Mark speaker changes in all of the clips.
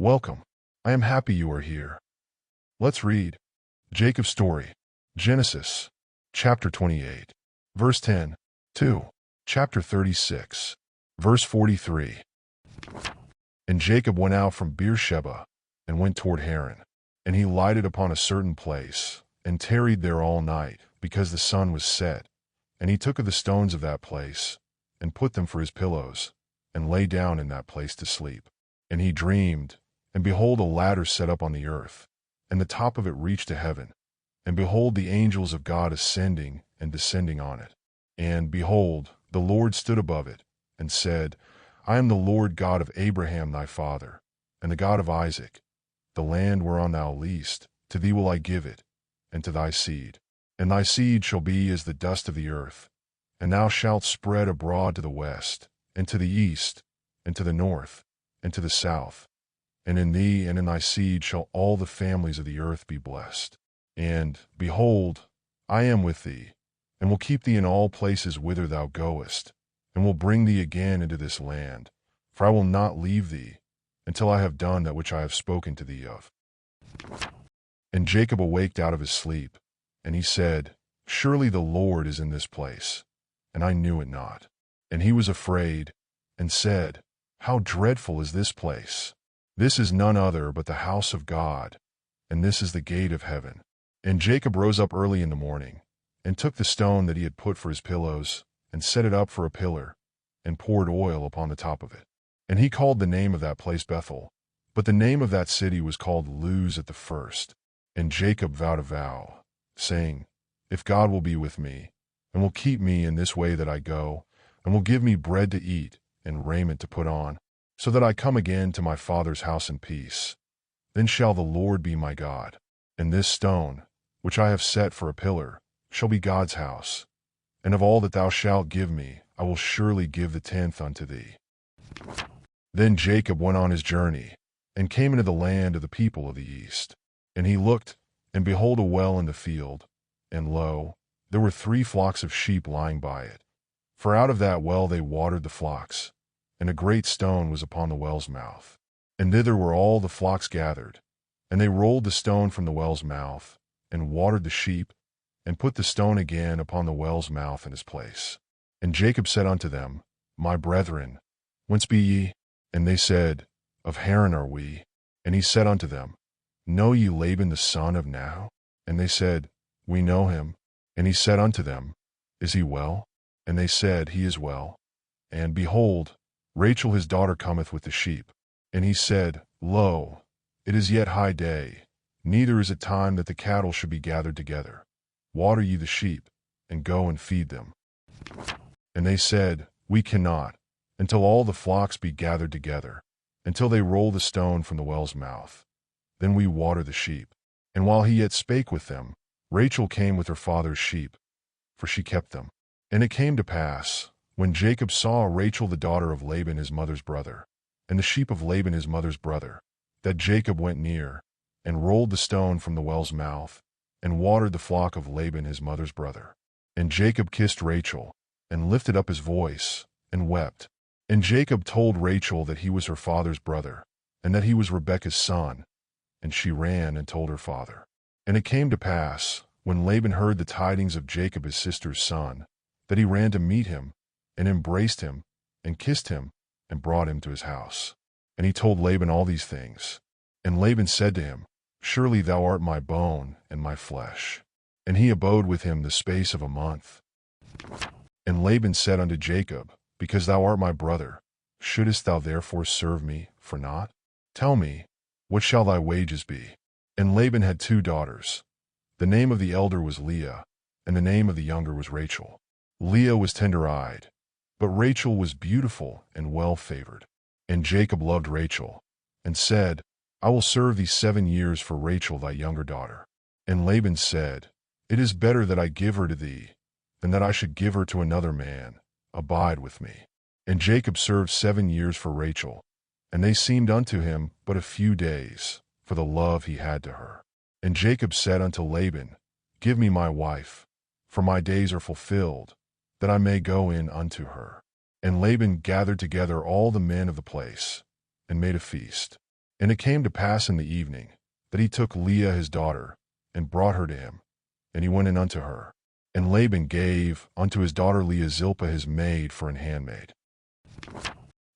Speaker 1: Welcome. I am happy you are here. Let's read Jacob's story. Genesis, chapter 28, verse 10, 2, chapter 36, verse 43. And Jacob went out from Beersheba and went toward Haran. And he lighted upon a certain place, and tarried there all night, because the sun was set. And he took of the stones of that place, and put them for his pillows, and lay down in that place to sleep. And he dreamed, and behold, a ladder set up on the earth, and the top of it reached to heaven. And behold, the angels of God ascending and descending on it. And behold, the Lord stood above it, and said, I am the Lord God of Abraham thy father, and the God of Isaac. The land whereon thou liest, to thee will I give it, and to thy seed. And thy seed shall be as the dust of the earth, and thou shalt spread abroad to the west, and to the east, and to the north, and to the south. And in thee and in thy seed shall all the families of the earth be blessed. And, behold, I am with thee, and will keep thee in all places whither thou goest, and will bring thee again into this land, for I will not leave thee, until I have done that which I have spoken to thee of. And Jacob awaked out of his sleep, and he said, Surely the Lord is in this place, and I knew it not. And he was afraid, and said, How dreadful is this place! This is none other but the house of God, and this is the gate of heaven. And Jacob rose up early in the morning, and took the stone that he had put for his pillows, and set it up for a pillar, and poured oil upon the top of it. And he called the name of that place Bethel, but the name of that city was called Luz at the first. And Jacob vowed a vow, saying, If God will be with me, and will keep me in this way that I go, and will give me bread to eat, and raiment to put on, so that I come again to my father's house in peace, then shall the Lord be my God. And this stone, which I have set for a pillar, shall be God's house. And of all that thou shalt give me, I will surely give the tenth unto thee. Then Jacob went on his journey, and came into the land of the people of the east. And he looked, and behold a well in the field, and lo, there were 3 flocks of sheep lying by it. For out of that well they watered the flocks, and a great stone was upon the well's mouth. And thither were all the flocks gathered. And they rolled the stone from the well's mouth, and watered the sheep, and put the stone again upon the well's mouth in his place. And Jacob said unto them, My brethren, whence be ye? And they said, Of Haran are we. And he said unto them, Know ye Laban the son of Nahor? And they said, We know him. And he said unto them, Is he well? And they said, He is well. And behold, Rachel his daughter cometh with the sheep. And he said, Lo, it is yet high day, neither is it time that the cattle should be gathered together. Water ye the sheep, and go and feed them. And they said, We cannot, until all the flocks be gathered together, until they roll the stone from the well's mouth. Then we water the sheep. And while he yet spake with them, Rachel came with her father's sheep, for she kept them. And it came to pass, when Jacob saw Rachel the daughter of Laban his mother's brother, and the sheep of Laban his mother's brother, that Jacob went near, and rolled the stone from the well's mouth, and watered the flock of Laban his mother's brother. And Jacob kissed Rachel, and lifted up his voice, and wept. And Jacob told Rachel that he was her father's brother, and that he was Rebekah's son. And she ran and told her father. And it came to pass, when Laban heard the tidings of Jacob his sister's son, that he ran to meet him, and embraced him, and kissed him, and brought him to his house. And he told Laban all these things. And Laban said to him, Surely thou art my bone and my flesh. And he abode with him the space of a month. And Laban said unto Jacob, Because thou art my brother, shouldest thou therefore serve me for naught? Tell me, what shall thy wages be? And Laban had 2 daughters. The name of the elder was Leah, and the name of the younger was Rachel. Leah was tender-eyed, but Rachel was beautiful and well-favored. And Jacob loved Rachel, and said, I will serve thee 7 years for Rachel thy younger daughter. And Laban said, It is better that I give her to thee, than that I should give her to another man. Abide with me. And Jacob served 7 years for Rachel, and they seemed unto him but a few days, for the love he had to her. And Jacob said unto Laban, Give me my wife, for my days are fulfilled, that I may go in unto her. And Laban gathered together all the men of the place, and made a feast. And it came to pass in the evening that he took Leah his daughter, and brought her to him, and he went in unto her. And Laban gave unto his daughter Leah Zilpah his maid for an handmaid.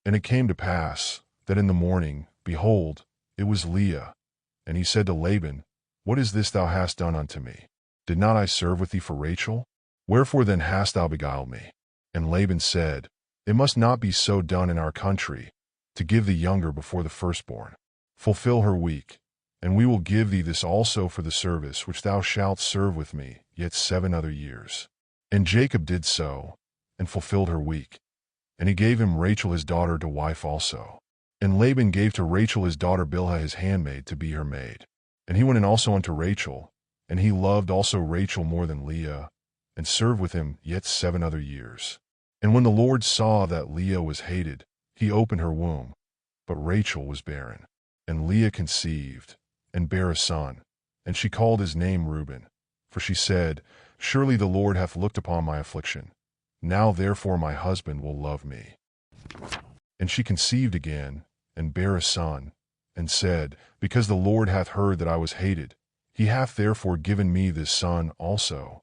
Speaker 1: And it came to pass that in the morning, behold, it was Leah. And he said to Laban, What is this thou hast done unto me? Did not I serve with thee for Rachel? Wherefore then hast thou beguiled me? And Laban said, It must not be so done in our country, to give the younger before the firstborn. Fulfill her week, and we will give thee this also for the service which thou shalt serve with me yet 7 other years. And Jacob did so, and fulfilled her week. And he gave him Rachel his daughter to wife also. And Laban gave to Rachel his daughter Bilhah his handmaid to be her maid. And he went in also unto Rachel, and he loved also Rachel more than Leah, and served with him yet 7 other years. And when the Lord saw that Leah was hated, he opened her womb, but Rachel was barren. And Leah conceived, and bare a son, and she called his name Reuben. For she said, Surely the Lord hath looked upon my affliction. Now therefore my husband will love me. And she conceived again, and bare a son, and said, Because the Lord hath heard that I was hated, he hath therefore given me this son also.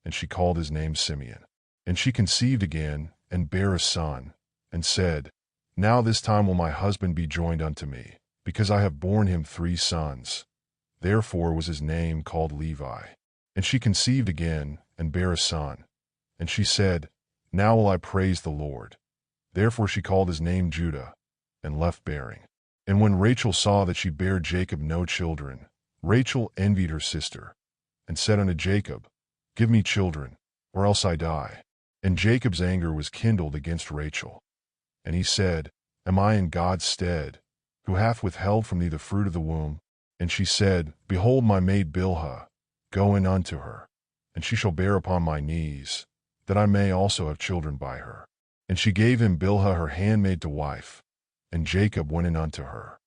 Speaker 1: And she called his name Simeon. And she conceived again, and bare a son, and said, Now this time will my husband be joined unto me, because I have borne him 3 sons. Therefore was his name called Levi. And she conceived again, and bare a son. And she said, Now will I praise the Lord. Therefore she called his name Judah, and left bearing. And when Rachel saw that she bare Jacob no children, Rachel envied her sister, and said unto Jacob, Give me children, or else I die. And Jacob's anger was kindled against Rachel. And he said, Am I in God's stead, who hath withheld from thee the fruit of the womb? And she said, Behold my maid Bilhah, go in unto her, and she shall bear upon my knees, that I may also have children by her. And she gave him Bilhah her handmaid to wife, and Jacob went in unto her.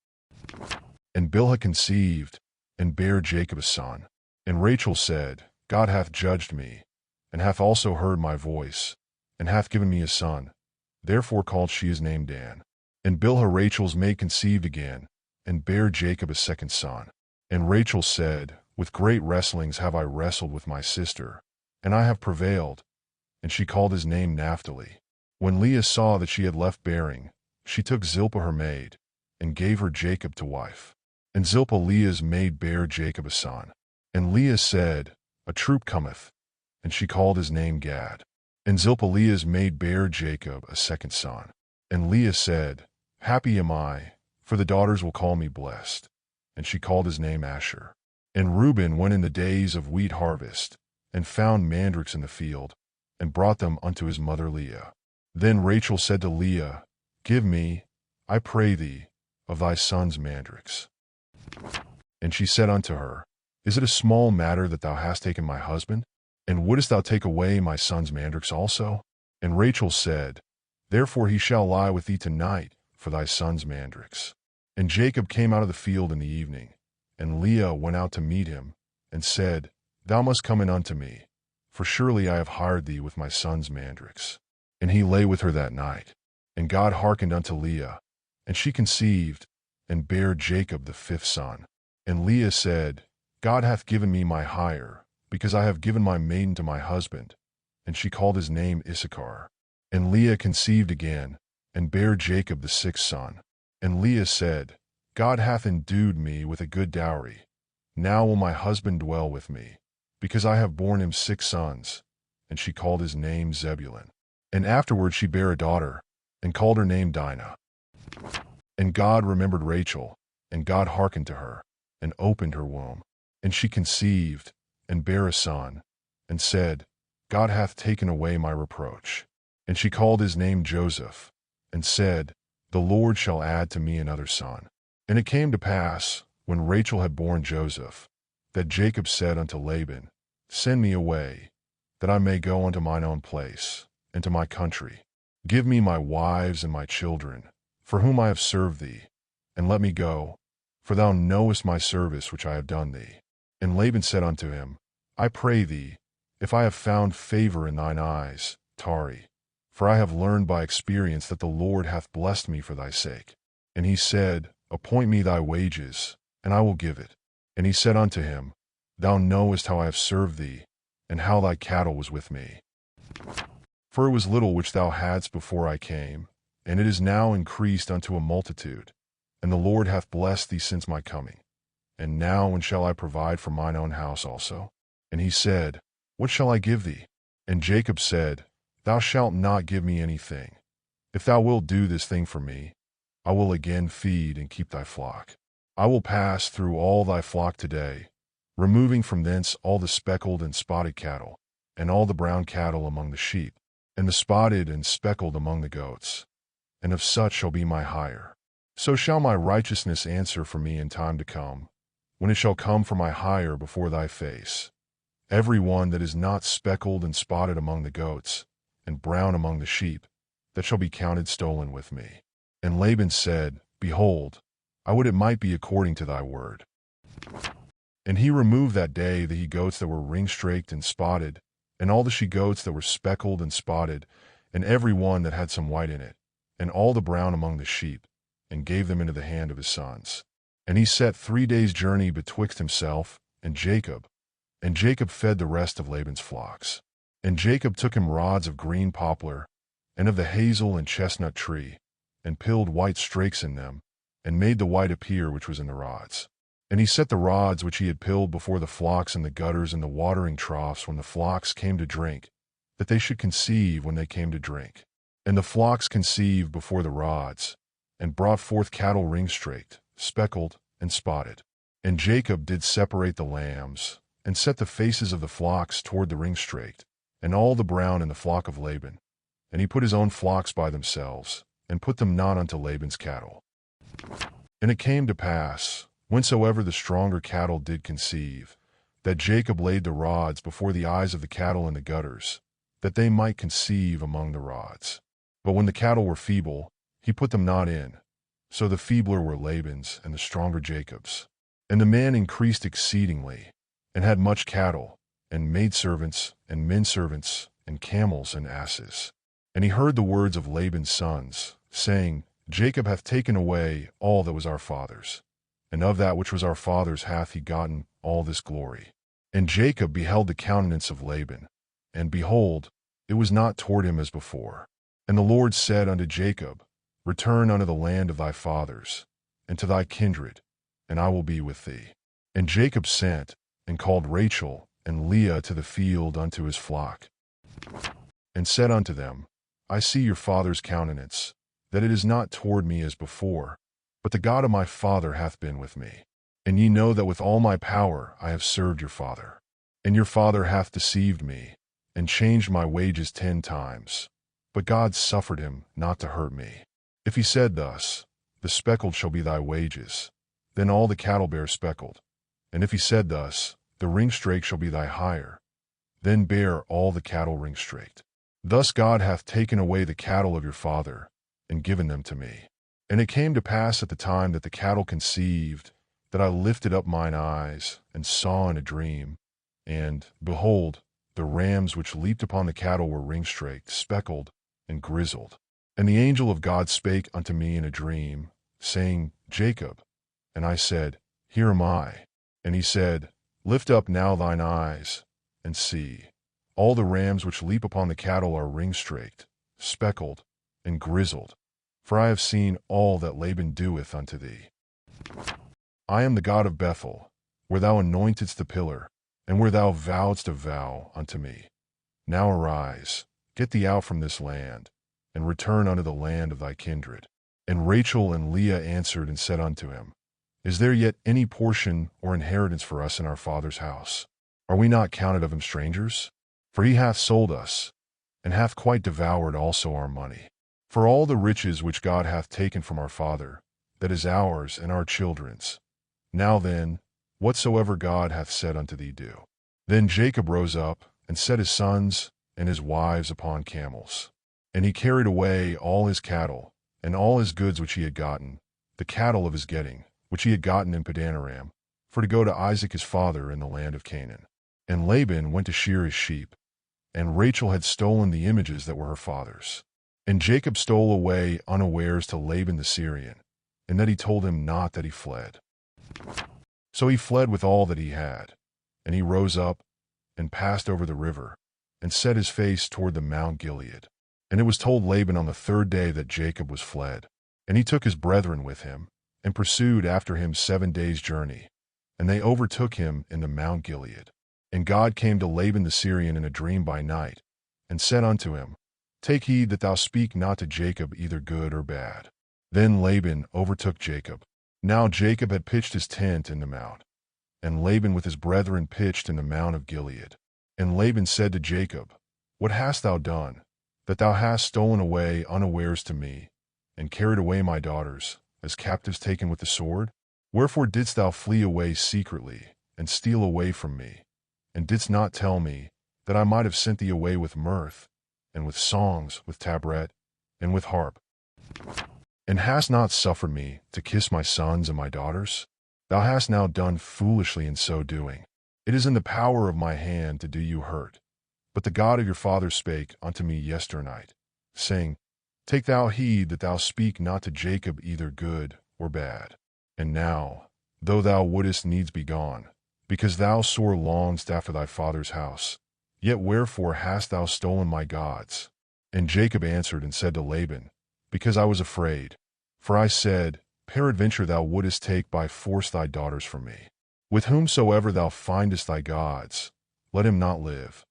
Speaker 1: And Bilhah conceived, and bare Jacob a son. And Rachel said, God hath judged me, and hath also heard my voice, and hath given me a son. Therefore called she his name Dan. And Bilhah Rachel's maid conceived again, and bare Jacob a 2nd son. And Rachel said, With great wrestlings have I wrestled with my sister, and I have prevailed. And she called his name Naphtali. When Leah saw that she had left bearing, she took Zilpah her maid, and gave her Jacob to wife. And Zilpah Leah's maid bare Jacob a son. And Leah said, A troop cometh. And she called his name Gad. And Zilpah Leah's maid bare Jacob a 2nd son. And Leah said, Happy am I, for the daughters will call me blessed. And she called his name Asher. And Reuben went in the days of wheat harvest, and found mandrakes in the field, and brought them unto his mother Leah. Then Rachel said to Leah, Give me, I pray thee, of thy son's mandrakes. And she said unto her, Is it a small matter that thou hast taken my husband? And wouldest thou take away my son's mandrakes also? And Rachel said, Therefore he shall lie with thee tonight for thy son's mandrakes. And Jacob came out of the field in the evening, and Leah went out to meet him, and said, Thou must come in unto me, for surely I have hired thee with my son's mandrakes. And he lay with her that night. And God hearkened unto Leah, and she conceived, and bare Jacob the 5th son. And Leah said, God hath given me my hire, because I have given my maiden to my husband. And she called his name Issachar. And Leah conceived again, and bare Jacob the 6th son. And Leah said, God hath endued me with a good dowry. Now will my husband dwell with me, because I have borne him 6 sons. And she called his name Zebulun. And afterward she bare a daughter, and called her name Dinah. And God remembered Rachel, and God hearkened to her, and opened her womb. And she conceived, and bare a son, and said, God hath taken away my reproach. And she called his name Joseph, and said, The Lord shall add to me another son. And it came to pass, when Rachel had borne Joseph, that Jacob said unto Laban, Send me away, that I may go unto mine own place, and to my country. Give me my wives and my children, for whom I have served thee, and let me go, for thou knowest my service which I have done thee. And Laban said unto him, I pray thee, if I have found favor in thine eyes, tarry, for I have learned by experience that the Lord hath blessed me for thy sake. And he said, Appoint me thy wages, and I will give it. And he said unto him, Thou knowest how I have served thee, and how thy cattle was with me. For it was little which thou hadst before I came, and it is now increased unto a multitude. And the Lord hath blessed thee since my coming. And now when shall I provide for mine own house also? And he said, What shall I give thee? And Jacob said, Thou shalt not give me anything. If thou wilt do this thing for me, I will again feed and keep thy flock. I will pass through all thy flock today, removing from thence all the speckled and spotted cattle, and all the brown cattle among the sheep, and the spotted and speckled among the goats. And of such shall be my hire. So shall my righteousness answer for me in time to come, when it shall come for my hire before thy face. Every one that is not speckled and spotted among the goats, and brown among the sheep, that shall be counted stolen with me. And Laban said, Behold, I would it might be according to thy word. And he removed that day the he-goats that were ring-straked and spotted, and all the she-goats that were speckled and spotted, and every one that had some white in it, and all the brown among the sheep, and gave them into the hand of his sons. And he set 3 days' journey betwixt himself and Jacob fed the rest of Laban's flocks. And Jacob took him rods of green poplar, and of the hazel and chestnut tree, and pilled white strakes in them, and made the white appear which was in the rods. And he set the rods which he had pilled before the flocks in the gutters and the watering troughs when the flocks came to drink, that they should conceive when they came to drink. And the flocks conceived before the rods, and brought forth cattle ring-straked, speckled, and spotted. And Jacob did separate the lambs, and set the faces of the flocks toward the ring-straked, and all the brown in the flock of Laban. And he put his own flocks by themselves, and put them not unto Laban's cattle. And it came to pass, whensoever the stronger cattle did conceive, that Jacob laid the rods before the eyes of the cattle in the gutters, that they might conceive among the rods. But when the cattle were feeble, he put them not in. So the feebler were Laban's, and the stronger Jacob's. And the man increased exceedingly, and had much cattle, and maidservants, and menservants, and camels, and asses. And he heard the words of Laban's sons, saying, Jacob hath taken away all that was our father's, and of that which was our father's hath he gotten all this glory. And Jacob beheld the countenance of Laban, and behold, it was not toward him as before. And the Lord said unto Jacob, Return unto the land of thy fathers, and to thy kindred, and I will be with thee. And Jacob sent, and called Rachel and Leah to the field unto his flock, and said unto them, I see your father's countenance, that it is not toward me as before, but the God of my father hath been with me. And ye know that with all my power I have served your father. And your father hath deceived me, and changed my wages 10 times. But God suffered him not to hurt me. If he said thus, The speckled shall be thy wages, then all the cattle bear speckled. And if he said thus, The ring-straked shall be thy hire, then bear all the cattle ring-straked. Thus God hath taken away the cattle of your father, and given them to me. And it came to pass at the time that the cattle conceived, that I lifted up mine eyes, and saw in a dream, and, behold, the rams which leaped upon the cattle were ring-straked, speckled, and grizzled. And the angel of God spake unto me in a dream, saying, Jacob. And I said, Here am I. And he said, Lift up now thine eyes, and see. All the rams which leap upon the cattle are ring-straked, speckled, and grizzled. For I have seen all that Laban doeth unto thee. I am the God of Bethel, where thou anointedst the pillar, and where thou vowedst a vow unto me. Now arise, get thee out from this land, and return unto the land of thy kindred. And Rachel and Leah answered and said unto him, Is there yet any portion or inheritance for us in our father's house? Are we not counted of him strangers? For he hath sold us, and hath quite devoured also our money. For all the riches which God hath taken from our father, that is ours and our children's. Now then, whatsoever God hath said unto thee, do. Then Jacob rose up, and set his sons and his wives upon camels. And he carried away all his cattle, and all his goods which he had gotten, the cattle of his getting, which he had gotten in Padanaram, for to go to Isaac his father in the land of Canaan. And Laban went to shear his sheep, and Rachel had stolen the images that were her father's. And Jacob stole away unawares to Laban the Syrian, and that he told him not that he fled. So he fled with all that he had, and he rose up and passed over the river, and set his face toward the Mount Gilead. And it was told Laban on the third day that Jacob was fled. And he took his brethren with him, and pursued after him 7 days' journey, and they overtook him in the Mount Gilead. And God came to Laban the Syrian in a dream by night, and said unto him, Take heed that thou speak not to Jacob either good or bad. Then Laban overtook Jacob. Now Jacob had pitched his tent in the mount, and Laban with his brethren pitched in the Mount of Gilead. And Laban said to Jacob, What hast thou done, that thou hast stolen away unawares to me, and carried away my daughters, as captives taken with the sword? Wherefore didst thou flee away secretly, and steal away from me, and didst not tell me, that I might have sent thee away with mirth, and with songs, with tabret, and with harp? And hast not suffered me to kiss my sons and my daughters? Thou hast now done foolishly in so doing. It is in the power of my hand to do you hurt. But the God of your father spake unto me yesternight, saying, Take thou heed that thou speak not to Jacob either good or bad. And now, though thou wouldest needs be gone, because thou sore longedst after thy father's house, yet wherefore hast thou stolen my gods? And Jacob answered and said to Laban, Because I was afraid. For I said, Peradventure thou wouldest take by force thy daughters from me. With whomsoever thou findest thy gods, let him not live.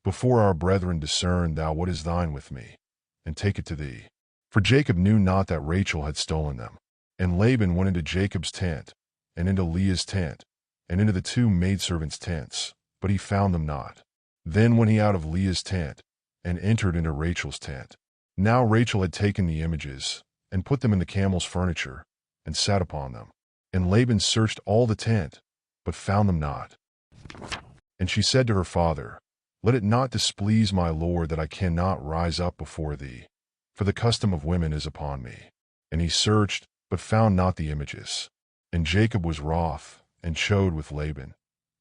Speaker 1: Before our brethren discern thou what is thine with me, and take it to thee. For Jacob knew not that Rachel had stolen them. And Laban went into Jacob's tent, and into Leah's tent, and into the 2 maidservants' tents, but he found them not. Then went he out of Leah's tent, and entered into Rachel's tent. Now Rachel had taken the images, and put them in the camel's furniture, and sat upon them. And Laban searched all the tent, but found them not. And she said to her father, Let it not displease my lord that I cannot rise up before thee, for the custom of women is upon me. And he searched, but found not the images. And Jacob was wroth, and chode with Laban.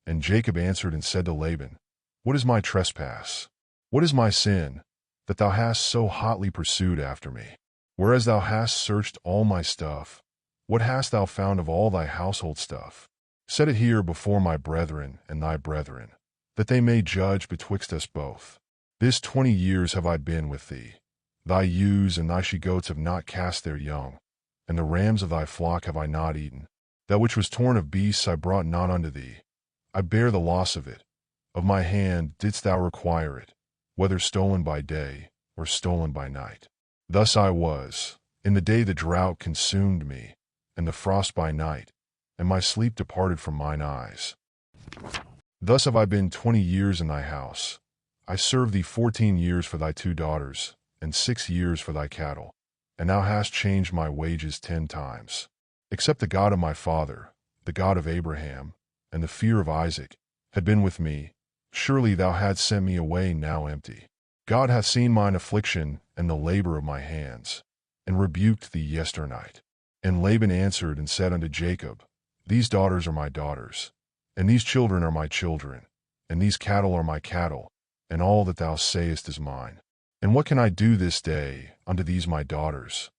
Speaker 1: And Jacob answered and said to Laban, What is my trespass? What is my sin, that thou hast so hotly pursued after me? Whereas thou hast searched all my stuff, what hast thou found of all thy household stuff? Set it here before my brethren and thy brethren, that they may judge betwixt us both. This 20 years have I been with thee. Thy ewes and thy she-goats have not cast their young, and the rams of thy flock have I not eaten. That which was torn of beasts I brought not unto thee. I bear the loss of it. Of my hand didst thou require it, whether stolen by day or stolen by night. Thus I was. In the day the drought consumed me, and the frost by night, and my sleep departed from mine eyes. Thus have I been 20 years in thy house. I served thee 14 years for thy 2 daughters, and 6 years for thy cattle, and thou hast changed my wages 10 times. Except the God of my father, the God of Abraham, and the fear of Isaac, had been with me, surely thou hadst sent me away now empty. God hath seen mine affliction and the labor of my hands, and rebuked thee yesternight. And Laban answered and said unto Jacob, These daughters are my daughters, and these children are my children, and these cattle are my cattle, and all that thou sayest is mine. And what can I do this day unto these my daughters,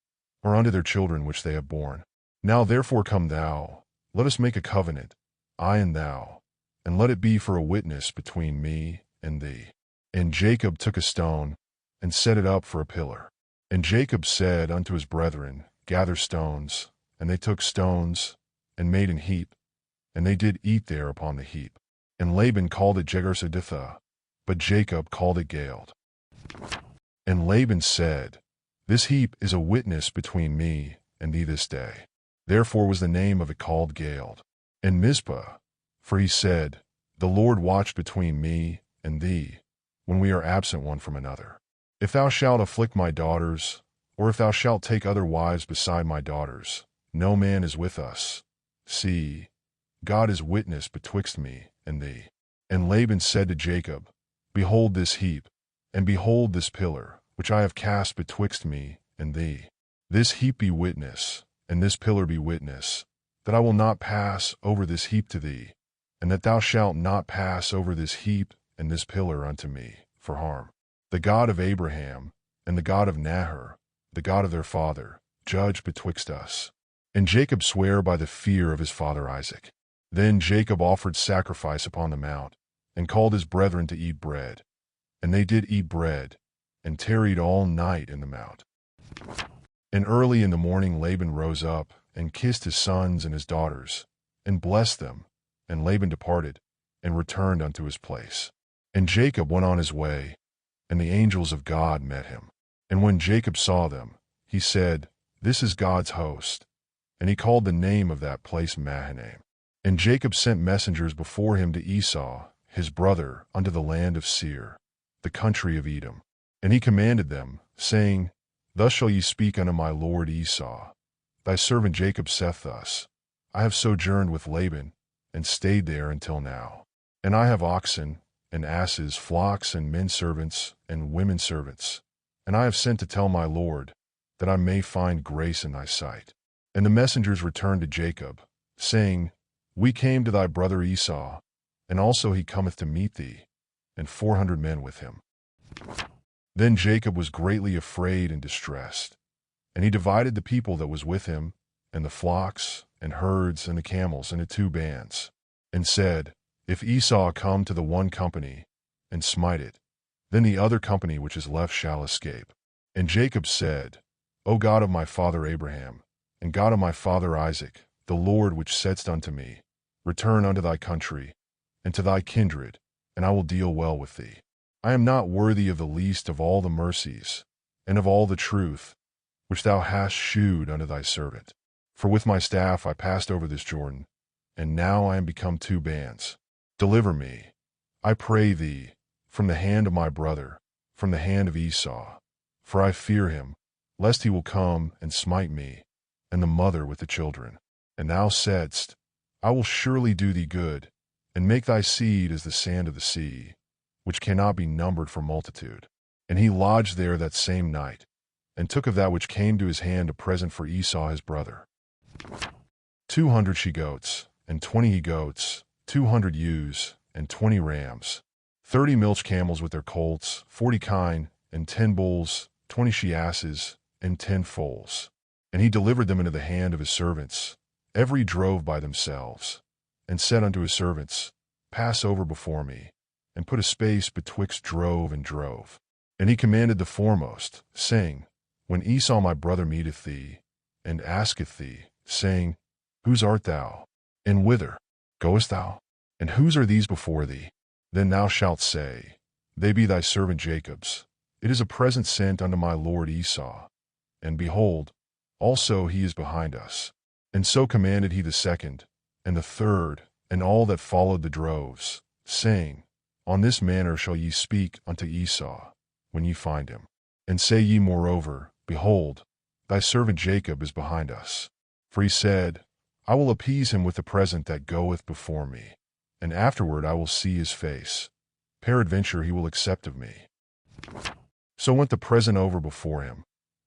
Speaker 1: or unto their children which they have borne? Now therefore come thou, let us make a covenant, I and thou, and let it be for a witness between me and thee. And Jacob took a stone, and set it up for a pillar. And Jacob said unto his brethren, Gather stones. And they took stones, and made an heap, and they did eat there upon the heap. And Laban called it Jegar-sahadutha, but Jacob called it Galeed. And Laban said, This heap is a witness between me and thee this day. Therefore was the name of it called Galeed. And Mizpah, for he said, The Lord watched between me and thee, when we are absent one from another. If thou shalt afflict my daughters, or if thou shalt take other wives beside my daughters, no man is with us. See, God is witness betwixt me and thee. And Laban said to Jacob, Behold this heap, and behold this pillar, which I have cast betwixt me and thee. This heap be witness, and this pillar be witness, that I will not pass over this heap to thee, and that thou shalt not pass over this heap and this pillar unto me for harm. The God of Abraham, and the God of Nahor, the God of their father, judge betwixt us. And Jacob sware by the fear of his father Isaac. Then Jacob offered sacrifice upon the mount, and called his brethren to eat bread. And they did eat bread, and tarried all night in the mount. And early in the morning Laban rose up, and kissed his sons and his daughters, and blessed them. And Laban departed, and returned unto his place. And Jacob went on his way, and the angels of God met him. And when Jacob saw them, he said, This is God's host. And he called the name of that place Mahanaim. And Jacob sent messengers before him to Esau, his brother, unto the land of Seir, the country of Edom. And he commanded them, saying, Thus shall ye speak unto my lord Esau. Thy servant Jacob saith thus, I have sojourned with Laban, and stayed there until now. And I have oxen, and asses, flocks, and men servants, and women servants. And I have sent to tell my lord, that I may find grace in thy sight. And the messengers returned to Jacob, saying, We came to thy brother Esau, and also he cometh to meet thee, and 400 men with him. Then Jacob was greatly afraid and distressed, and he divided the people that was with him, and the flocks, and herds, and the camels, into 2 bands, and said, If Esau come to the one company, and smite it, then the other company which is left shall escape. And Jacob said, O God of my father Abraham, and God of my father Isaac, the Lord which saidst unto me, Return unto thy country, and to thy kindred, and I will deal well with thee. I am not worthy of the least of all the mercies, and of all the truth, which thou hast shewed unto thy servant. For with my staff I passed over this Jordan, and now I am become 2 bands. Deliver me, I pray thee, from the hand of my brother, from the hand of Esau. For I fear him, lest he will come and smite me, and the mother with the children. And thou saidst, I will surely do thee good, and make thy seed as the sand of the sea, which cannot be numbered for multitude. And he lodged there that same night, and took of that which came to his hand a present for Esau his brother. 200 she-goats, and 20 he-goats, 200 ewes, and 20 rams, 30 milch camels with their colts, 40 kine, and 10 bulls, 20 she-asses, and 10 foals. And he delivered them into the hand of his servants, every drove by themselves, and said unto his servants, Pass over before me, and put a space betwixt drove and drove. And he commanded the foremost, saying, When Esau my brother meeteth thee, and asketh thee, saying, Whose art thou? And whither goest thou? And whose are these before thee? Then thou shalt say, They be thy servant Jacob's. It is a present sent unto my lord Esau. And behold, also he is behind us. And so commanded he the second, and the third, and all that followed the droves, saying, On this manner shall ye speak unto Esau, when ye find him. And say ye moreover, Behold, thy servant Jacob is behind us. For he said, I will appease him with the present that goeth before me, and afterward I will see his face. Peradventure he will accept of me. So went the present over before him,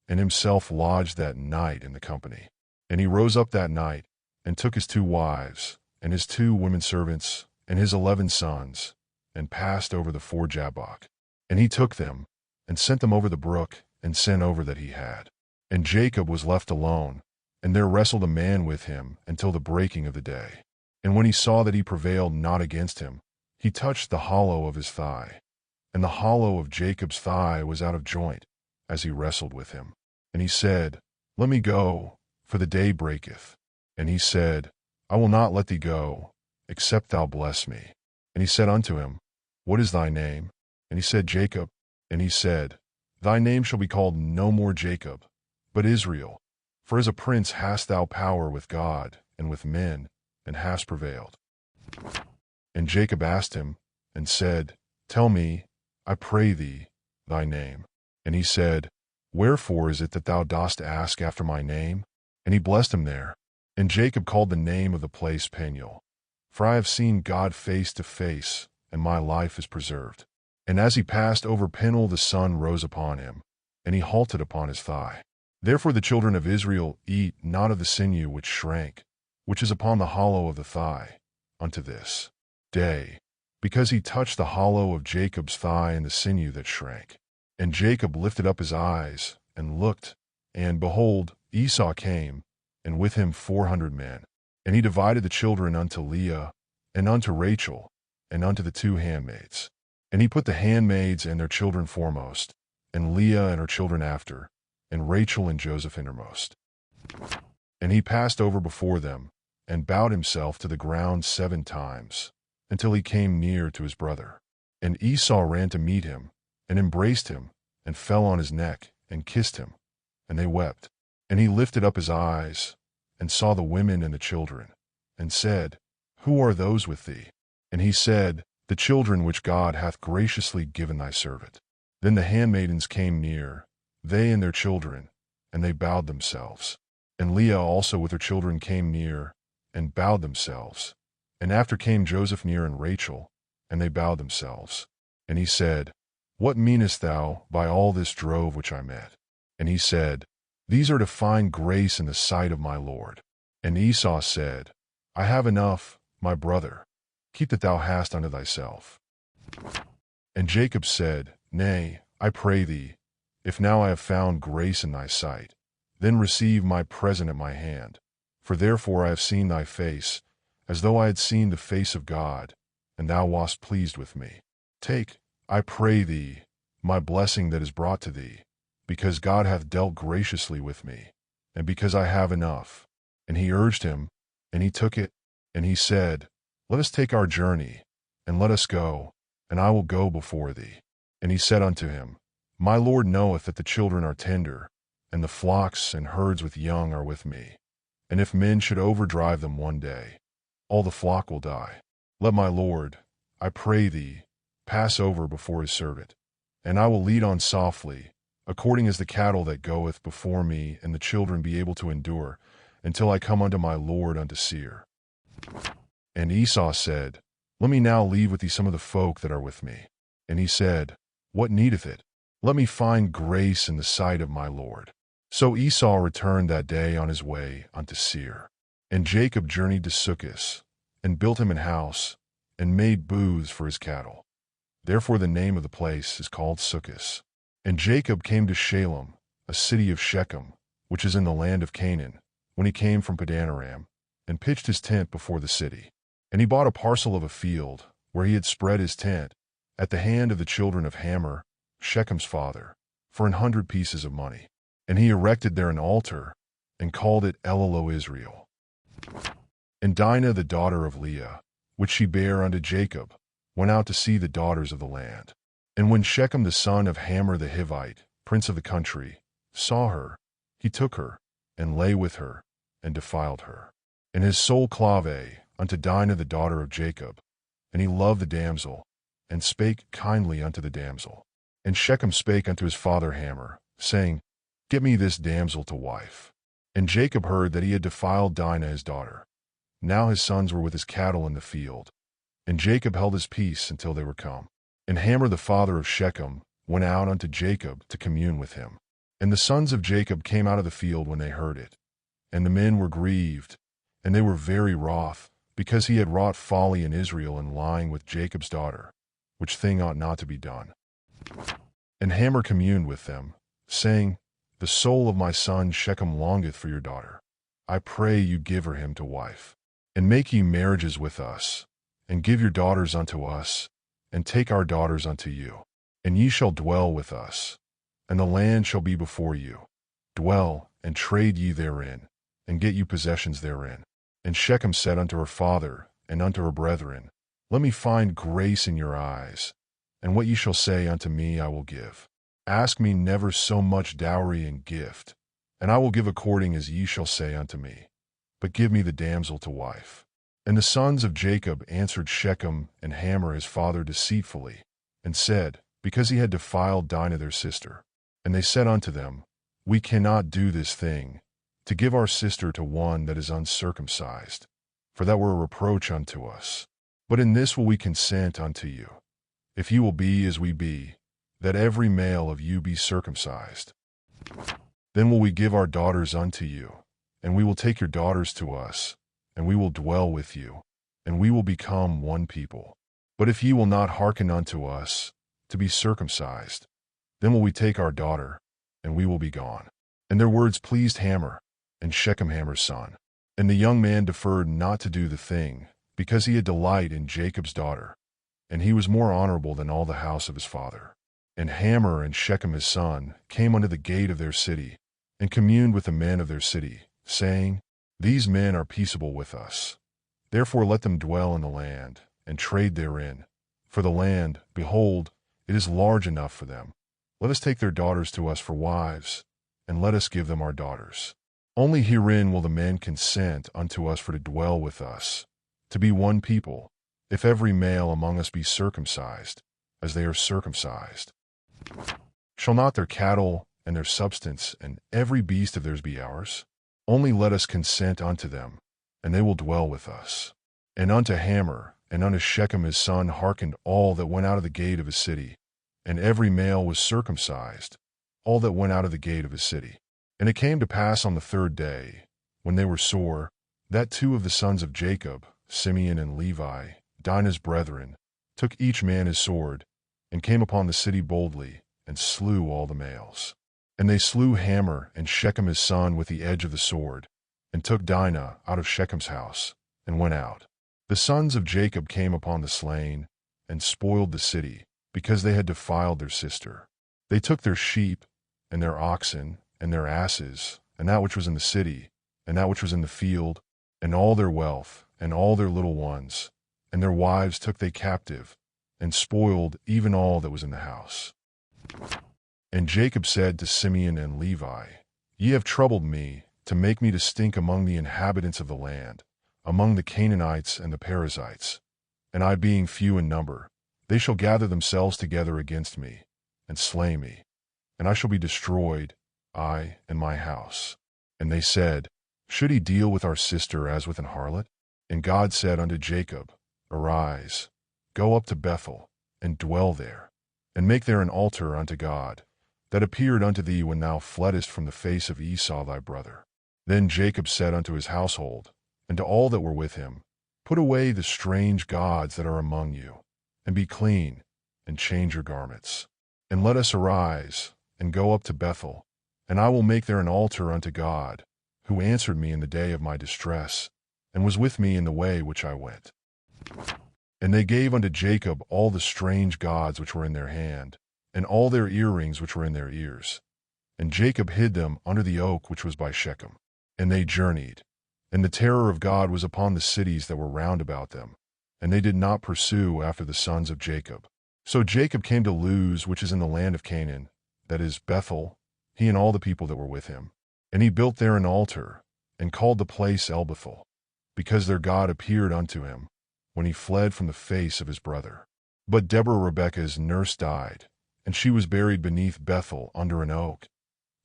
Speaker 1: and himself lodged that night in the company. And he rose up that night, and took his 2 wives, and his 2 women servants, and his 11 sons, and passed over the ford Jabbok. And he took them, and sent them over the brook, and sent over that he had. And Jacob was left alone, and there wrestled a man with him until the breaking of the day. And when he saw that he prevailed not against him, he touched the hollow of his thigh. And the hollow of Jacob's thigh was out of joint, as he wrestled with him. And he said, Let me go, for the day breaketh. And he said, I will not let thee go, except thou bless me. And he said unto him, What is thy name? And he said, Jacob. And he said, Thy name shall be called no more Jacob, but Israel. For as a prince hast thou power with God and with men, and hast prevailed. And Jacob asked him, and said, Tell me, I pray thee, thy name. And he said, Wherefore is it that thou dost ask after my name? And he blessed him there. And Jacob called the name of the place Peniel. For I have seen God face to face, and my life is preserved. And as he passed over Peniel, the sun rose upon him, and he halted upon his thigh. Therefore the children of Israel eat not of the sinew which shrank, which is upon the hollow of the thigh, unto this day, because he touched the hollow of Jacob's thigh and the sinew that shrank. And Jacob lifted up his eyes, and looked, and behold, Esau came, and with him 400 men. And he divided the children unto Leah, and unto Rachel, and unto the 2 handmaids. And he put the handmaids and their children foremost, and Leah and her children after, and Rachel and Joseph innermost. And he passed over before them, and bowed himself to the ground 7 times, until he came near to his brother. And Esau ran to meet him, and embraced him, and fell on his neck, and kissed him. And they wept. And he lifted up his eyes, and saw the women and the children, and said, Who are those with thee? And he said, The children which God hath graciously given thy servant. Then the handmaidens came near, they and their children, and they bowed themselves. And Leah also with her children came near, and bowed themselves. And after came Joseph near and Rachel, and they bowed themselves. And he said, What meanest thou by all this drove which I met? And he said, These are to find grace in the sight of my Lord. And Esau said, I have enough, my brother. Keep that thou hast unto thyself. And Jacob said, Nay, I pray thee, if now I have found grace in thy sight, then receive my present at my hand. For therefore I have seen thy face, as though I had seen the face of God, and thou wast pleased with me. Take, I pray thee, my blessing that is brought to thee, because God hath dealt graciously with me, and because I have enough. And he urged him, and he took it, and he said, Let us take our journey, and let us go, and I will go before thee. And he said unto him, My Lord knoweth that the children are tender, and the flocks and herds with young are with me. And if men should overdrive them one day, all the flock will die. Let my Lord, I pray thee, pass over before his servant, and I will lead on softly, according as the cattle that goeth before me, and the children be able to endure, until I come unto my Lord unto Seir. And Esau said, Let me now leave with thee some of the folk that are with me. And he said, What needeth it? Let me find grace in the sight of my Lord. So Esau returned that day on his way unto Seir. And Jacob journeyed to Succoth, and built him an house, and made booths for his cattle. Therefore the name of the place is called Succoth. And Jacob came to Shalem, a city of Shechem, which is in the land of Canaan, when he came from Padanaram, and pitched his tent before the city. And he bought a parcel of a field, where he had spread his tent, at the hand of the children of Hamor, Shechem's father, for 100 pieces of money. And he erected there an altar, and called it Elelo-Israel. And Dinah the daughter of Leah, which she bare unto Jacob, went out to see the daughters of the land. And when Shechem the son of Hamor the Hivite, prince of the country, saw her, he took her, and lay with her, and defiled her. And his soul clave unto Dinah the daughter of Jacob, and he loved the damsel, and spake kindly unto the damsel. And Shechem spake unto his father Hamor, saying, Get me this damsel to wife. And Jacob heard that he had defiled Dinah his daughter. Now his sons were with his cattle in the field. And Jacob held his peace until they were come. And Hamor the father of Shechem went out unto Jacob to commune with him. And the sons of Jacob came out of the field when they heard it. And the men were grieved, and they were very wroth, because he had wrought folly in Israel in lying with Jacob's daughter, which thing ought not to be done. And Hamor communed with them, saying, The soul of my son Shechem longeth for your daughter. I pray you give her him to wife. And make ye marriages with us, and give your daughters unto us, and take our daughters unto you. And ye shall dwell with us, and the land shall be before you. Dwell, and trade ye therein, and get you possessions therein. And Shechem said unto her father, and unto her brethren, Let me find grace in your eyes, and what ye shall say unto me I will give. Ask me never so much dowry and gift, and I will give according as ye shall say unto me. But give me the damsel to wife. And the sons of Jacob answered Shechem and Hamor his father deceitfully, and said, Because he had defiled Dinah their sister. And they said unto them, We cannot do this thing, to give our sister to one that is uncircumcised, for that were a reproach unto us. But in this will we consent unto you, if you will be as we be, that every male of you be circumcised. Then will we give our daughters unto you, and we will take your daughters to us, and we will dwell with you, and we will become one people. But if ye will not hearken unto us, to be circumcised, then will we take our daughter, and we will be gone. And their words pleased Hamor, and Shechem Hamor's son. And the young man deferred not to do the thing, because he had delight in Jacob's daughter, and he was more honorable than all the house of his father. And Hamor and Shechem his son came unto the gate of their city, and communed with the men of their city, saying, These men are peaceable with us. Therefore let them dwell in the land, and trade therein. For the land, behold, it is large enough for them. Let us take their daughters to us for wives, and let us give them our daughters. Only herein will the men consent unto us for to dwell with us, to be one people, if every male among us be circumcised, as they are circumcised. Shall not their cattle and their substance and every beast of theirs be ours? Only let us consent unto them, and they will dwell with us. And unto Hamor and unto Shechem his son hearkened all that went out of the gate of his city, and every male was circumcised, all that went out of the gate of his city. And it came to pass on the third day, when they were sore, that two of the sons of Jacob, Simeon and Levi, Dinah's brethren, took each man his sword, and came upon the city boldly, and slew all the males. And they slew Hamor and Shechem his son with the edge of the sword, and took Dinah out of Shechem's house, and went out. The sons of Jacob came upon the slain, and spoiled the city, because they had defiled their sister. They took their sheep, and their oxen, and their asses, and that which was in the city, and that which was in the field, and all their wealth, and all their little ones, and their wives took they captive, and spoiled even all that was in the house. And Jacob said to Simeon and Levi, Ye have troubled me, to make me to stink among the inhabitants of the land, among the Canaanites and the Perizzites. And I being few in number, they shall gather themselves together against me, and slay me, and I shall be destroyed, I and my house. And they said, Should he deal with our sister as with an harlot? And God said unto Jacob, Arise, go up to Bethel, and dwell there, and make there an altar unto God, that appeared unto thee when thou fleddest from the face of Esau thy brother. Then Jacob said unto his household, and to all that were with him, Put away the strange gods that are among you, and be clean, and change your garments. And let us arise, and go up to Bethel, and I will make there an altar unto God, who answered me in the day of my distress, and was with me in the way which I went. And they gave unto Jacob all the strange gods which were in their hand, and all their earrings which were in their ears. And Jacob hid them under the oak which was by Shechem. And they journeyed, and the terror of God was upon the cities that were round about them, and they did not pursue after the sons of Jacob. So Jacob came to Luz, which is in the land of Canaan, that is Bethel, he and all the people that were with him. And he built there an altar, and called the place El Bethel, because their God appeared unto him, when he fled from the face of his brother. But Deborah Rebekah's nurse died, and she was buried beneath Bethel under an oak,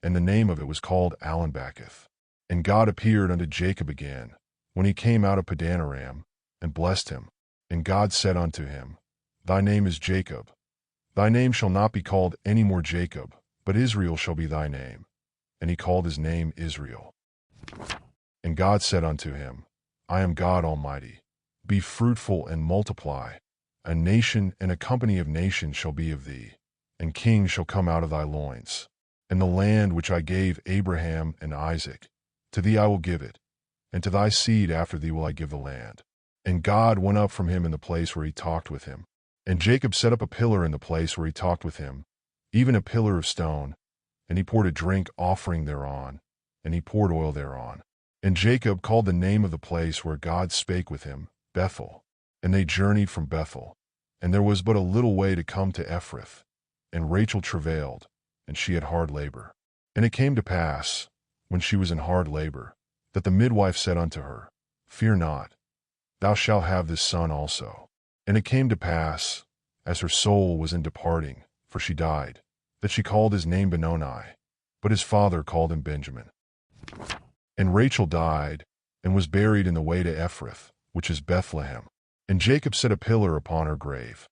Speaker 1: and the name of it was called Allenbacketh. And God appeared unto Jacob again, when he came out of Padanaram, and blessed him. And God said unto him, Thy name is Jacob. Thy name shall not be called any more Jacob, but Israel shall be thy name. And he called his name Israel. And God said unto him, I am God Almighty. Be fruitful and multiply. A nation and a company of nations shall be of thee, and kings shall come out of thy loins. And the land which I gave Abraham and Isaac, to thee I will give it, and to thy seed after thee will I give the land. And God went up from him in the place where he talked with him. And Jacob set up a pillar in the place where he talked with him, even a pillar of stone, and he poured a drink offering thereon, and he poured oil thereon. And Jacob called the name of the place where God spake with him, Bethel. And they journeyed from Bethel, and there was but a little way to come to Ephrath. And Rachel travailed, and she had hard labor. And it came to pass, when she was in hard labor, that the midwife said unto her, Fear not, thou shalt have this son also. And it came to pass, as her soul was in departing, for she died, that she called his name Benoni, but his father called him Benjamin. And Rachel died, and was buried in the way to Ephrath, which is Bethlehem. And Jacob set a pillar upon her grave.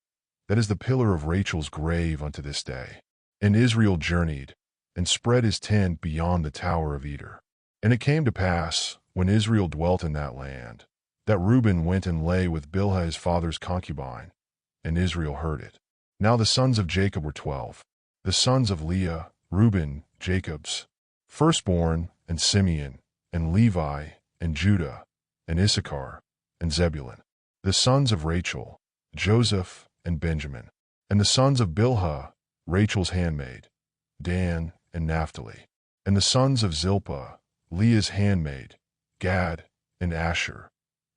Speaker 1: That is the pillar of Rachel's grave unto this day. And Israel journeyed, and spread his tent beyond the tower of Eder. And it came to pass, when Israel dwelt in that land, that Reuben went and lay with Bilhah his father's concubine, and Israel heard it. Now the sons of Jacob were 12. The sons of Leah, Reuben, Jacob's firstborn, and Simeon, and Levi, and Judah, and Issachar, and Zebulun. The sons of Rachel, Joseph, and Benjamin. And the sons of Bilhah, Rachel's handmaid, Dan, and Naphtali. And the sons of Zilpah, Leah's handmaid, Gad, and Asher.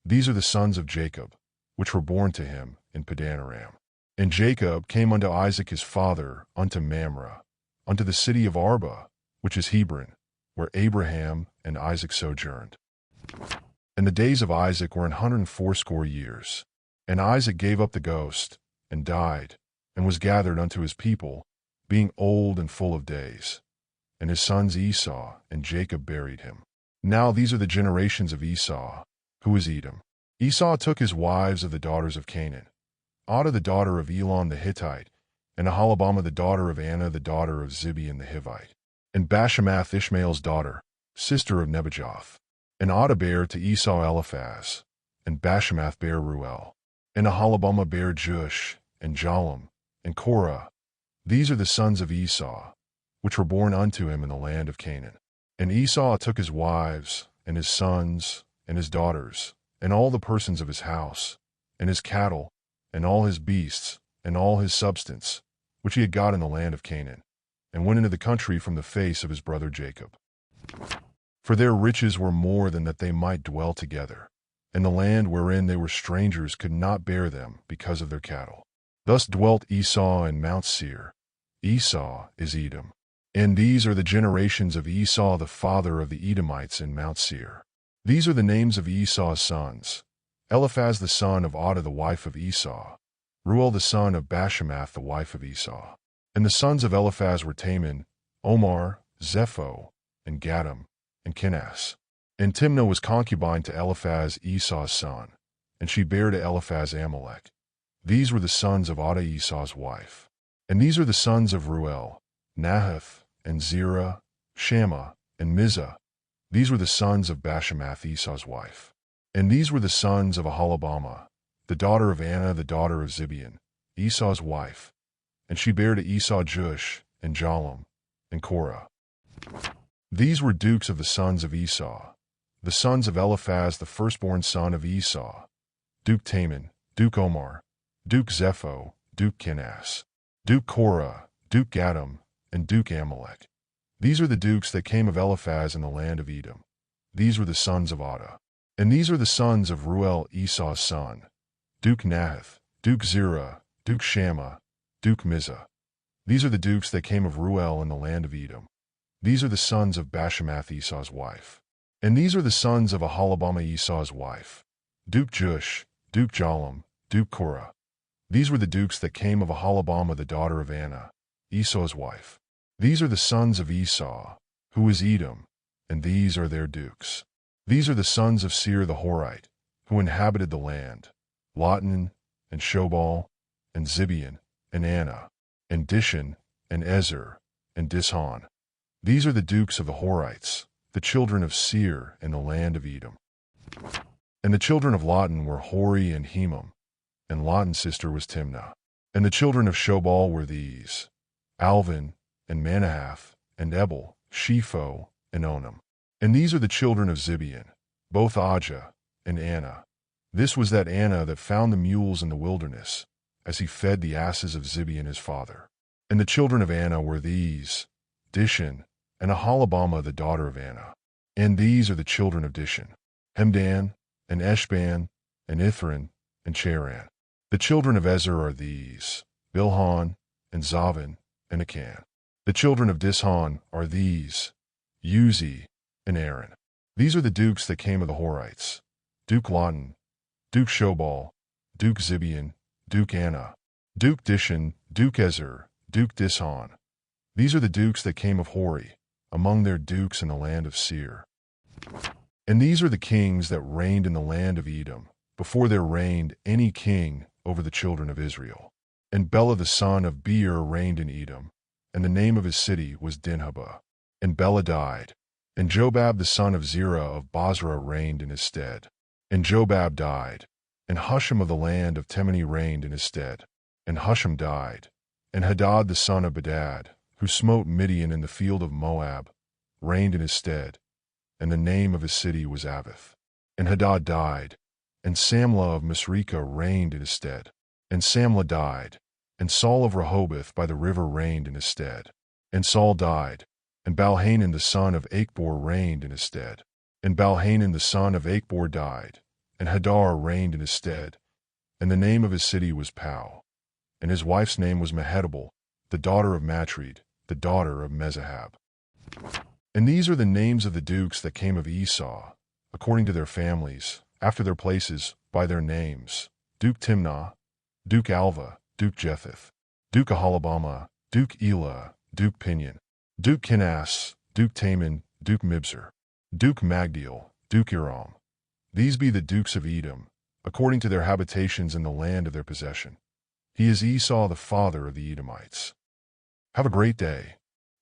Speaker 1: These are the sons of Jacob, which were born to him in Padanaram. And Jacob came unto Isaac his father unto Mamre, unto the city of Arba, which is Hebron, where Abraham and Isaac sojourned. And the days of Isaac were 180 years. And Isaac gave up the ghost, and died, and was gathered unto his people, being old and full of days. And his sons Esau and Jacob buried him. Now these are the generations of Esau, who was Edom. Esau took his wives of the daughters of Canaan, Adah the daughter of Elon the Hittite, and Aholibamah the daughter of Anna the daughter of Zibeon the Hivite, and Bashemath Ishmael's daughter, sister of Nebajoth. And Adah bare to Esau Eliphaz, and Bashemath bare Ruel, and Aholibamah bare Jush, and Jalem, and Korah. These are the sons of Esau, which were born unto him in the land of Canaan. And Esau took his wives, and his sons, and his daughters, and all the persons of his house, and his cattle, and all his beasts, and all his substance, which he had got in the land of Canaan, and went into the country from the face of his brother Jacob. For their riches were more than that they might dwell together, and the land wherein they were strangers could not bear them because of their cattle. Thus dwelt Esau in Mount Seir. Esau is Edom. And these are the generations of Esau the father of the Edomites in Mount Seir. These are the names of Esau's sons: Eliphaz the son of Adah the wife of Esau, Ruel the son of Bashemath the wife of Esau. And the sons of Eliphaz were Taman, Omar, Zepho, and Gatam, and Kenaz. And Timnah was concubine to Eliphaz Esau's son, and she bare to Eliphaz Amalek. These were the sons of Adah Esau's wife. And these are the sons of Ruel, Nahath, and Zerah, Shammah, and Mizah. These were the sons of Bashemath Esau's wife. And these were the sons of Aholibamah, the daughter of Anna the daughter of Zibeon, Esau's wife. And she bare to Esau Jush, and Jalem, and Korah. These were dukes of the sons of Esau, the sons of Eliphaz the firstborn son of Esau: Duke Taman, Duke Omar, Duke Zepho, Duke Kenaz, Duke Korah, Duke Gatam, and Duke Amalek. These are the dukes that came of Eliphaz in the land of Edom. These were the sons of Adah. And these are the sons of Ruel Esau's son: Duke Nahath, Duke Zerah, Duke Shammah, Duke Mizah. These are the dukes that came of Ruel in the land of Edom. These are the sons of Bashemath Esau's wife. And these are the sons of Aholibamah Esau's wife: Duke Jush, Duke Jalem, Duke Korah. These were the dukes that came of Aholibamah the daughter of Anna, Esau's wife. These are the sons of Esau, who is Edom, and these are their dukes. These are the sons of Seir the Horite, who inhabited the land: Lotan, and Shobal, and Zibeon, and Anna, and Dishon, and Ezer, and Dishon. These are the dukes of the Horites, the children of Seir in the land of Edom. And the children of Lotan were Hori and Hemam, and Lotan's sister was Timnah. And the children of Shobal were these: Alvin, and Manahath, and Ebal, Shepho, and Onam. And these are the children of Zibeon, both Ajah and Anna. This was that Anna that found the mules in the wilderness, as he fed the asses of Zibeon his father. And the children of Anna were these: Dishon, and Aholibamah the daughter of Anna. And these are the children of Dishon: Hemdan, and Eshban, and Ithran, and Cheran. The children of Ezer are these: Bilhan, and Zavan, and Akan. The children of Dishon are these: Uzi, and Aaron. These are the dukes that came of the Horites: Duke Lotan, Duke Shobal, Duke Zibeon, Duke Anna, Duke Dishon, Duke Ezer, Duke Dishon. These are the dukes that came of Hori, among their dukes in the land of Seir. And these are the kings that reigned in the land of Edom, before there reigned any king over the children of Israel. And Bela the son of Beer reigned in Edom, and the name of his city was Dinhabah. And Bela died, and Jobab the son of Zerah of Bozrah reigned in his stead. And Jobab died, and Husham of the land of Temani reigned in his stead. And Husham died, and Hadad the son of Bedad, who smote Midian in the field of Moab, reigned in his stead. and the name of his city was Avith. And Hadad died, and Samlah of Masrekah reigned in his stead. And Samlah died, and Saul of Rehoboth by the river reigned in his stead. And Saul died, and Balhanan the son of Achbor reigned in his stead. And Balhanan the son of Achbor died, and Hadar reigned in his stead. And the name of his city was Pau. And his wife's name was Mehetabel, the daughter of Matred, the daughter of Mezahab. And these are the names of the dukes that came of Esau, according to their families, after their places, by their names: Duke Timnah, Duke Alva, Duke Jetheth, Duke Ahalabama, Duke Elah, Duke Pinion, Duke Kenas, Duke Taman, Duke Mibzar, Duke Magdiel, Duke Iram. These be the dukes of Edom, according to their habitations in the land of their possession. He is Esau, the father of the Edomites. Have a great day.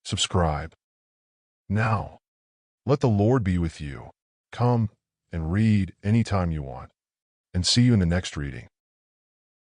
Speaker 1: Subscribe. Now, let the Lord be with you. Come and read anytime you want. And see you in the next reading.